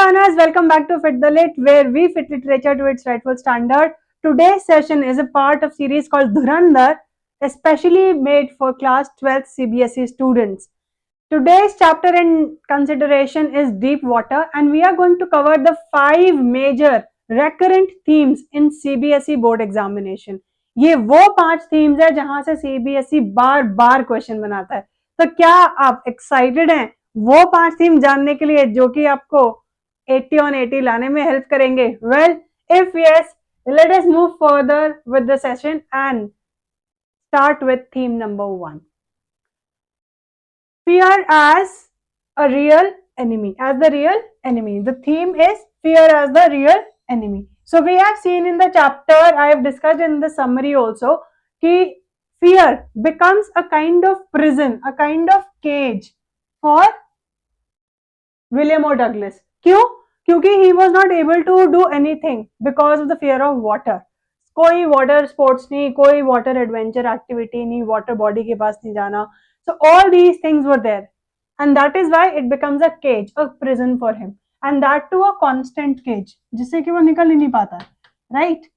learners, welcome back to Fit the Lit, where we fit literature to its rightful standard. Today's session is a part of series called Dhurandhar, especially made for class 12th CBSE students. Today's chapter in consideration is deep water, and we are going to cover the 5 major recurrent themes in CBSE board examination. ये वो 5 themes है जहां से CBSE बार बार question बनाता है. तो क्या आप एक्साइटेड हैं वो 5 थीम जानने के लिए जो कि आपको 80 on 80 लाने में हेल्प करेंगे? Well, if yes, let us move further with the session and start with theme number 1. Fear as a real enemy. As the real enemy. The theme is fear as the real enemy. So we have seen in the chapter, I have discussed in the summary also, कि fear becomes a kind of prison, a kind of cage for William O. Douglas. क्यों? क्योंकि he was not able to do anything because of the fear of water. कोई water sports नहीं, कोई water adventure activity नहीं, water body के पास नहीं जाना. So all these things were there, and that is why it becomes a cage, a prison for him, and that too a constant cage, जिससे कि वो निकल ही नहीं पाता, right?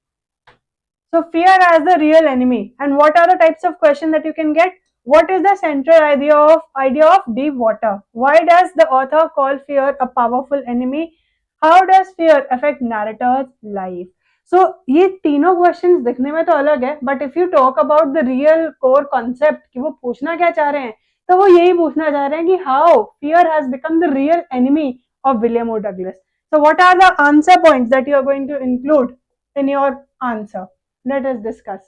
So fear as the real enemy. And what are the types of questions that you can get? What is the central idea of deep water? Why does the author call fear a powerful enemy? How does fear affect narrator's life? So ये तीनों questions दिखने में तो अलग है, but if you talk about the real core concept कि वो पूछना क्या चाह रहे हैं, तो वो यही पूछना चाह रहे हैं कि how fear has become the real enemy of William O. Douglas. So what are the answer points that you are going to include in your answer? Let us discuss.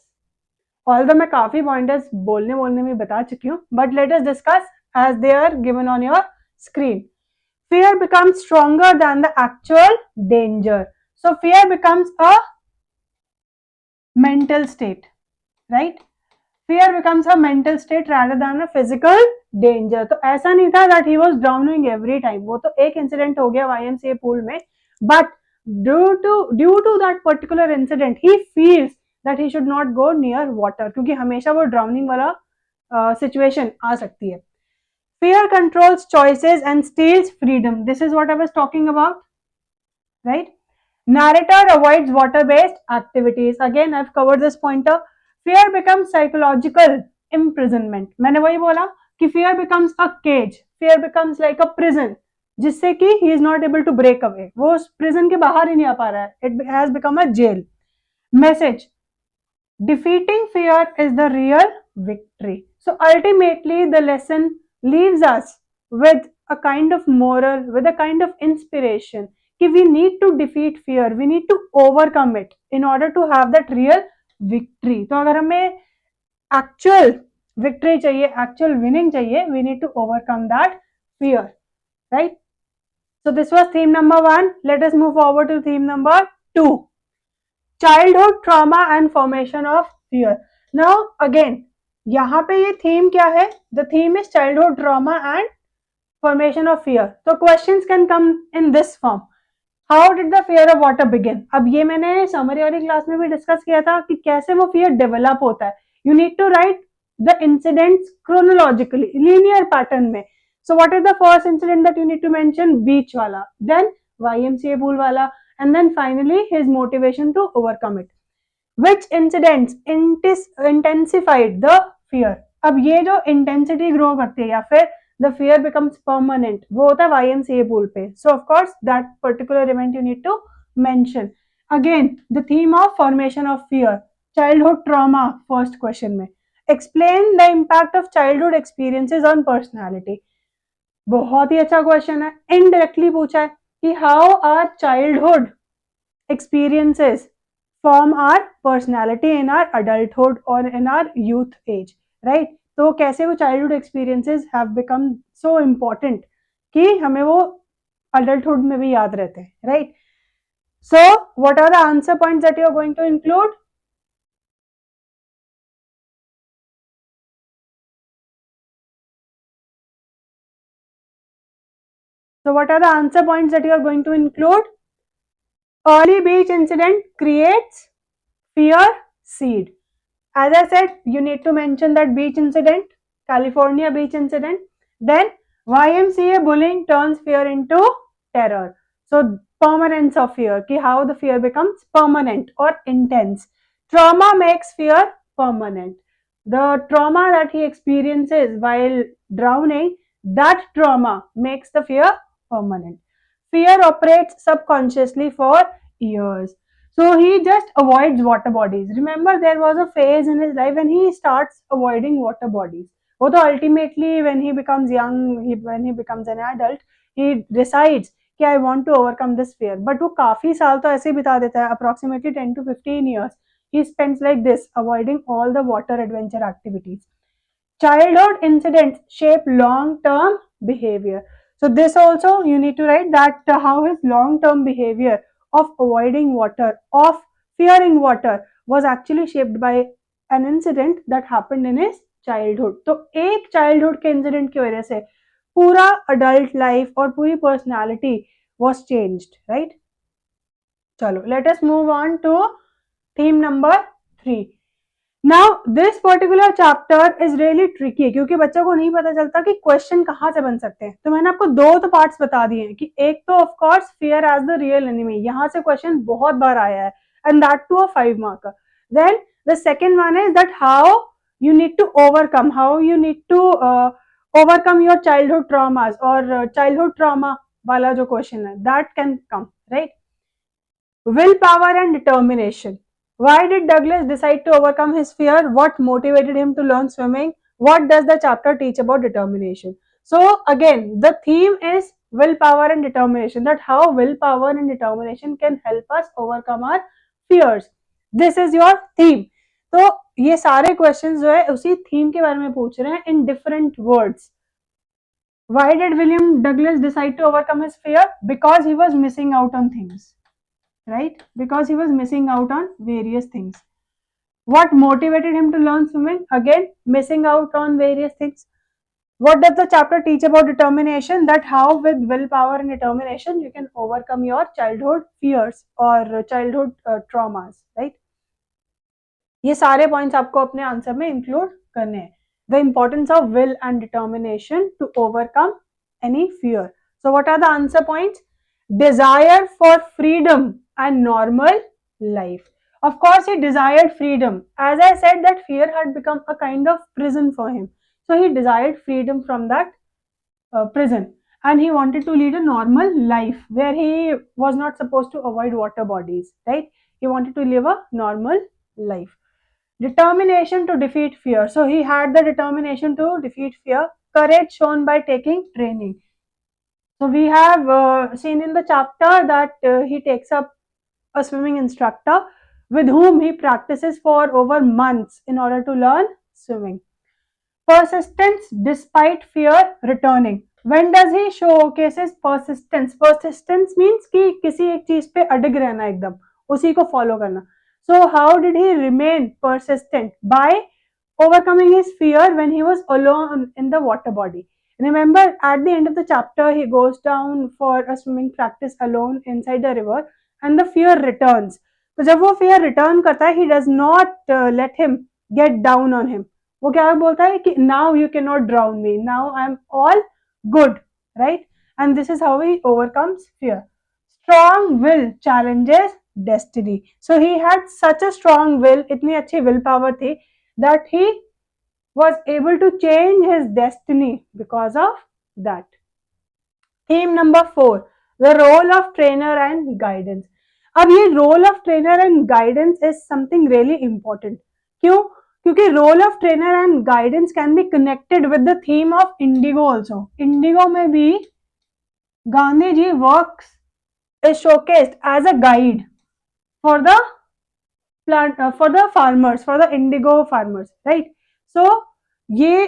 Although मैं काफी pointers बोलने में बता चुकी हूँ, but let us discuss as they are given on your screen. Fear becomes stronger than the actual danger. So fear becomes a mental state, right? Fear becomes a mental state rather than a physical danger. तो ऐसा नहीं था that he was drowning every time. वो तो एक incident हो गया YMCA pool में, but due to that particular incident, he feels that he should not go near water क्योंकि हमेशा वो drowning वाला situation आ सकती है. Fear controls choices and steals freedom. This is what I was talking about, right? Narrator avoids water-based activities. Again, I've covered this pointer. Fear becomes psychological imprisonment. मैंने वही बोला कि fear becomes a cage. Fear becomes like a prison, जिससे कि he is not able to break away. वो उस prison के बाहर ही नहीं आ पा रहा है. It has become a jail. Message: defeating fear is the real victory. So ultimately, the lesson leaves us with a kind of moral, with a kind of inspiration कि we need to defeat fear, we need to overcome it in order to have that real victory. तो अगर हमें actual victory चाहिए, actual winning चाहिए, we need to overcome that fear, right? So this was theme number 1. Let us move forward to theme number 2. Childhood trauma and formation of fear. Now again, यहाँ पे ये theme क्या है? The theme is childhood trauma and formation of fear. So questions can come in this form. How did the fear of water begin? अब ये मैंने summary वाली class में भी डिस्कस किया था कि कैसे वो fear डेवलप होता है. You need to write the incidents chronologically, linear pattern में. So what is the first incident that you need to mention? Beach वाला, then YMCA pool वाला, and then finally his motivation to overcome it. Which incidents intensified the fear? अब ये जो intensity grow करती है या फिर the fear becomes permanent, वो होता है YMCA pool पे. So of course that particular event you need to mention. Again, the theme of formation of fear, childhood trauma, first question में. Explain the impact of childhood experiences on personality. बहुत ही अच्छा question है. Indirectly पूछा है कि how our childhood experiences form our personality in our adulthood or in our youth age, right? तो कैसे वो childhood experiences have become so important कि हमें वो adulthood में भी याद रहते हैं, right? So what are the answer points that you are going to include? So what are the answer points that you are going to include? Early beach incident creates fear seed. As I said, you need to mention that beach incident, California beach incident. Then YMCA bullying turns fear into terror. So permanence of fear, ki how the fear becomes permanent or intense. Trauma makes fear permanent. The trauma that he experiences while drowning, that trauma makes the fear permanent. Fear operates subconsciously for years. So he just avoids water bodies. Remember, there was a phase in his life when he starts avoiding water bodies. Although ultimately, when he becomes young, when he becomes an adult, he decides कि I want to overcome this fear. But वो काफी साल तो ऐसे ही बिता देता है, approximately 10 to 15 years. He spends like this, avoiding all the water adventure activities. Childhood incidents shape long-term behavior. So this also you need to write that how his long-term behavior of avoiding water, of fearing water was actually shaped by an incident that happened in his childhood. तो एक childhood के incident की वजह से पूरा adult life और पूरी personality was changed, right? चलो, let us move on to theme number 3. Now this particular chapter is really tricky क्योंकि बच्चों को नहीं पता चलता कि क्वेश्चन कहाँ से बन सकते हैं. तो मैंने आपको दो तो पार्ट्स बता दिए हैं कि एक तो of course fear as the real enemy, यहाँ से क्वेश्चन बहुत बार आया है and that too a 5 marker. Then the second one is that how you need to overcome, how you need to overcome your childhood traumas और childhood trauma वाला जो question है that can come, right. Willpower and determination. Why did Douglas decide to overcome his fear? What motivated him to learn swimming? What does the chapter teach about determination? So again, the theme is willpower and determination, that how willpower and determination can help us overcome our fears. This is your theme. तो ये सारे questions जो है उसी theme के बारे में पूछ रहे हैं in different words. Why did William Douglas decide to overcome his fear? Because he was missing out on things. Right? Because he was missing out on various things. What motivated him to learn swimming? Again, missing out on various things. What does the chapter teach about determination? That how with willpower and determination you can overcome your childhood fears or childhood traumas, right? ये सारे points आपको अपने answer में include करने हैं. The importance of will and determination to overcome any fear. So what are the answer points? Desire for freedom and normal life. Of course, he desired freedom. As I said, that fear had become a kind of prison for him. So he desired freedom from that prison, and he wanted to lead a normal life where he was not supposed to avoid water bodies, right? He wanted to live a normal life. Determination to defeat fear. So he had the determination to defeat fear. Courage shown by taking training. So we have seen in the chapter that he takes up a swimming instructor with whom he practices for over months in order to learn swimming. Persistence despite fear returning. When does he showcases persistence? Persistence means कि किसी एक चीज पे अड़ग रहना एकदम, उसी को follow करना. So how did he remain persistent? By overcoming his fear when he was alone in the water body. Remember, at the end of the chapter, he goes down for a swimming practice alone inside the river, and the fear returns. तो जब वो fear return करता है, he does not let him get down on him. वो क्या बोलता है कि now you cannot drown me, now I'm all good, right? And this is how he overcomes fear. Strong will challenges destiny. So he had such a strong will, इतनी अच्छी will power थी that he was able to change his destiny because of that. Theme number 4, the role of trainer and guidance. अब ये role of trainer and guidance is something really important. क्यों? क्योंकि role of trainer and guidance can be connected with the theme of Indigo also. Indigo में भी Gandhi ji works is showcased as a guide for the plant for the farmers, for the indigo farmers, right? So ये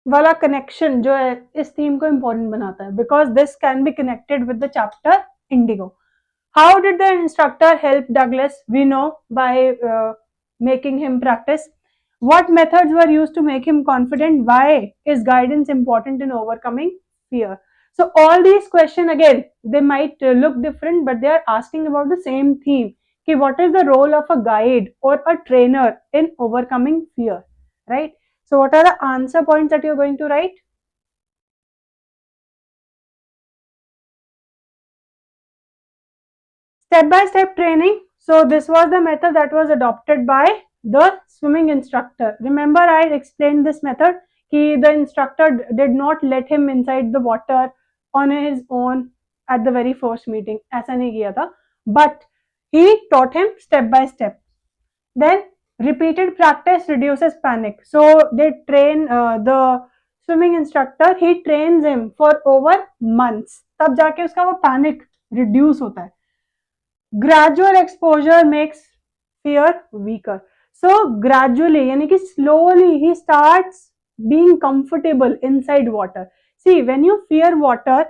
वाला connection जो है इस theme को important बनाता है because this can be connected with the chapter Indigo. How did the instructor help Douglas? We know by making him practice. What methods were used to make him confident? Why is guidance important in overcoming fear? So all these questions again, they might look different, but they are asking about the same theme. Okay, what is the role of a guide or a trainer in overcoming fear, right? So what are the answer points that you're going to write? step by step training. So this was the method that was adopted by the swimming instructor. Remember I explained this method कि the instructor did not let him inside the water on his own at the very first meeting. ऐसा नहीं किया था, but he taught him step by step. Then repeated practice reduces panic. So they train the swimming instructor, he trains him for over months, तब जाके उसका वो panic reduce होता है. Gradual exposure makes fear weaker. So gradually यानी कि slowly he starts being comfortable inside water. See, when you fear water,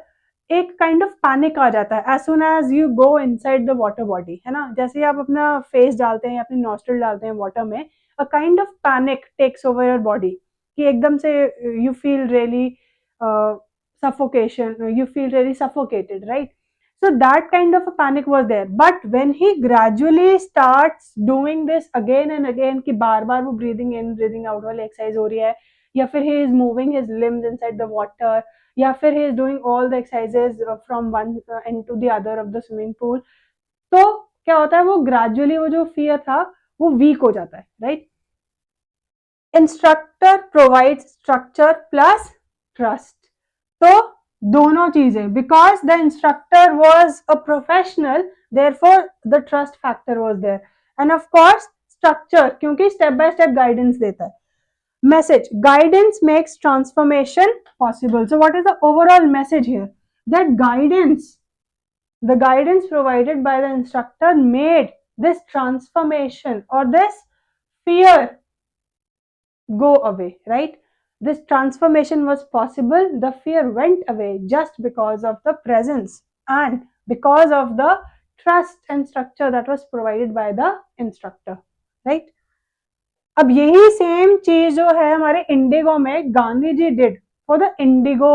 एक kind of panic आ जाता है as soon as you go inside the water body, है ना. जैसे ही आप अपना face डालते हैं या अपनी nostril डालते हैं water में, a kind of panic takes over your body कि एकदम से you feel really suffocation, you feel really suffocated, right? So that kind of a panic was there. But when he gradually starts doing this again and again कि बार बार वो breathing in breathing out वाली exercise हो रही है, या फिर he is moving his limbs inside the water, या फिर he is doing all the exercises from one end to the other of the swimming pool, तो क्या होता है, वो gradually वो जो fear था वो weak हो जाता है, right? Instructor provides structure plus trust. तो दोनों चीजें, because the instructor was a professional, therefore the trust factor was there, and of course structure, क्योंकि स्टेप बाय स्टेप गाइडेंस देता है. Message: guidance makes transformation possible. So what is the overall message here? That the guidance provided by the instructor made this transformation or this fear go away, right? This transformation was possible, the fear went away just because of the presence and because of the trust and structure that was provided by the instructor, right? अब यही same चीज जो है हमारे Indigo में Gandhi ji did for the indigo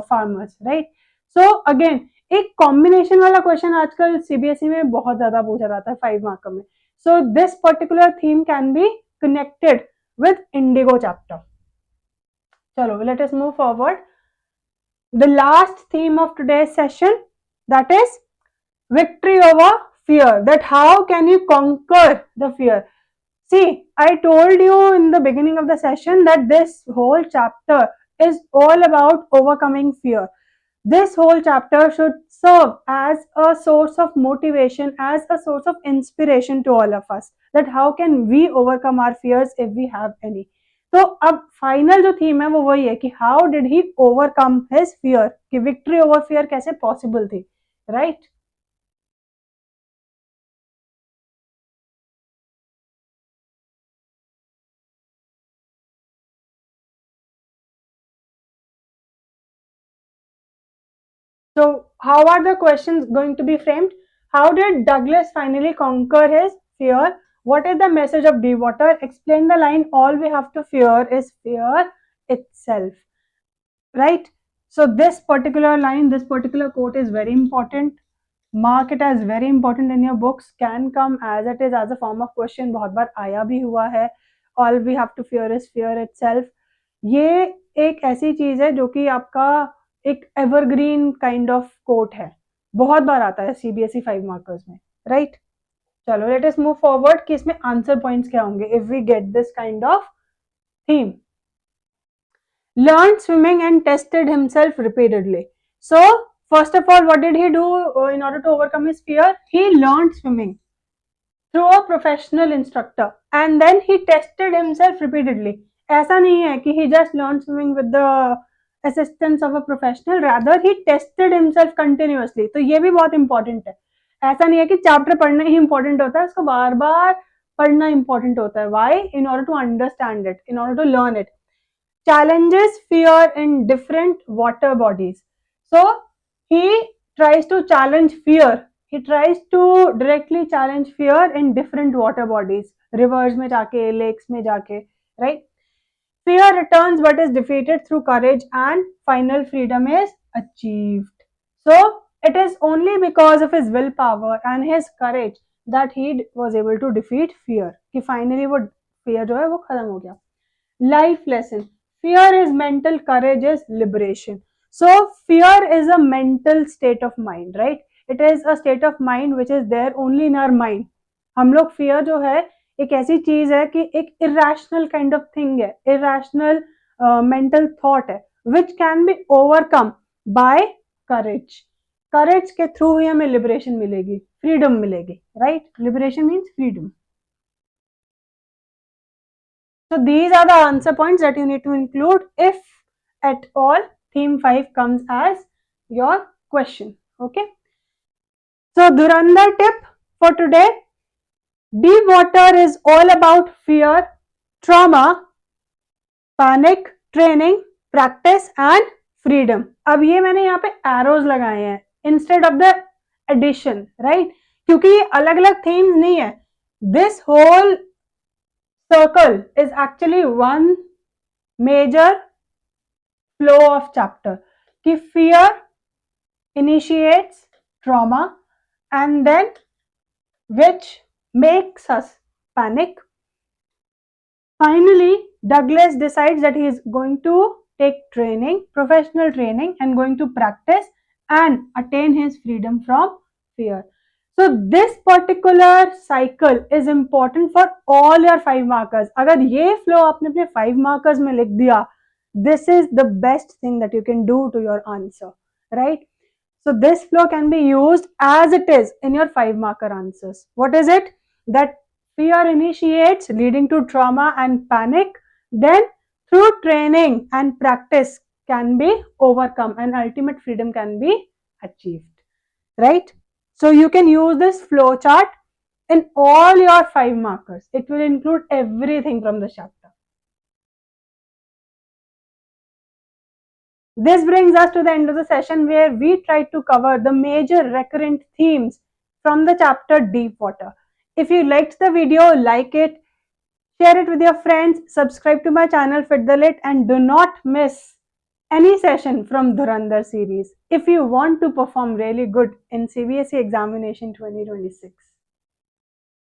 farmers, right? So again एक combination वाला question आजकल सीबीएसई में बहुत ज्यादा पूछा जाता है 5 मार्क में. So this particular theme can be connected with Indigo chapter. Chalo, let us move forward. The last theme of today's session, that is victory over fear. That how can you conquer the fear? See, I told you in the beginning of the session that this whole chapter is all about overcoming fear. This whole chapter should serve as a source of motivation, as a source of inspiration to all of us, that how can we overcome our fears if we have any. तो अब final जो theme है वो वही है कि how did he overcome his fear, कि victory over fear कैसे पॉसिबल थी, right? So how are the questions going to be framed? How did Douglas finally conquer his fear? What is the message of Dewater? Explain the line, all we have to fear is fear itself, right? So this particular line, this particular quote is very important. Mark it as very important in your books. Can come as it is as a form of question. बहुत बार आया भी हुआ है. All we have to fear is fear itself. ये एक ऐसी चीज है जो कि आपका एक एवरग्रीन काइंड ऑफ कोट है, बहुत बार आता है सीबीएसई 5 मार्कर्स में, राइट? चलो लेट अस मूव फॉरवर्ड कि इसमें आंसर पॉइंट्स क्या होंगे if we get this kind of theme. Learned swimming and tested himself repeatedly. So first of all, what did he do in order to overcome his fear? He learned swimming through a professional instructor and then he tested himself repeatedly. ऐसा नहीं है कि he just learned swimming with the assistance of a professional, rather he tested himself continuously. तो ये भी बहुत important है. ऐसा नहीं है कि चैप्टर पढ़ना ही important होता है, उसको बार बार पढ़ना important होता है. Why? In order to understand it, in order to learn it. Challenges fear in different water bodies. So he tries to challenge fear. He tries to directly challenge fear in different water bodies. Rivers में जाके, lakes में जाके, right? Fear returns but is defeated through courage and final freedom is achieved. So it is only because of his willpower and his courage that he was able to defeat fear. कि finally वो fear जो है वो खत्म हो गया. Life lesson. Fear is mental, courage is liberation. So fear is a mental state of mind, right? It is a state of mind which is there only in our mind. हम लोग fear जो है एक ऐसी चीज है कि एक इरेशनल काइंड ऑफ थिंग है, इरेशनल मेंटल थॉट है which can be overcome by courage. Courage के थ्रू ही हमें लिबरेशन मिलेगी, फ्रीडम मिलेगी, right? Liberation means freedom. So these are the answer points that you need to include if at all theme 5 comes as your question. Okay. So Dhurandhar tip for today: deep water is all about fear, trauma, panic, training, practice and freedom. अब ये मैंने यहाँ पे arrows लगाए हैं instead of the addition, right? क्योंकि ये अलग अलग themes नहीं है. This whole circle is actually one major flow of chapter. कि fear initiates trauma and then which makes us panic. Finally, Douglas decides that he is going to take training, professional training, and going to practice and attain his freedom from fear. So this particular cycle is important for all your 5 markers. अगर ये flow आपने अपने 5 markers में लिख दिया, this is the best thing that you can do to your answer, right? So this flow can be used as it is in your 5 marker answers. What is it? That fear initiates leading to trauma and panic, then through training and practice can be overcome and ultimate freedom can be achieved, right? So you can use this flow chart in all your 5 markers. It will include everything from the chapter. This brings us to the end of the session where we tried to cover the major recurrent themes from the chapter Deep Water. If you liked the video, like it, share it with your friends, subscribe to my channel Fit the Lit, and do not miss any session from Dhurandhar series if you want to perform really good in CBSE examination 2026.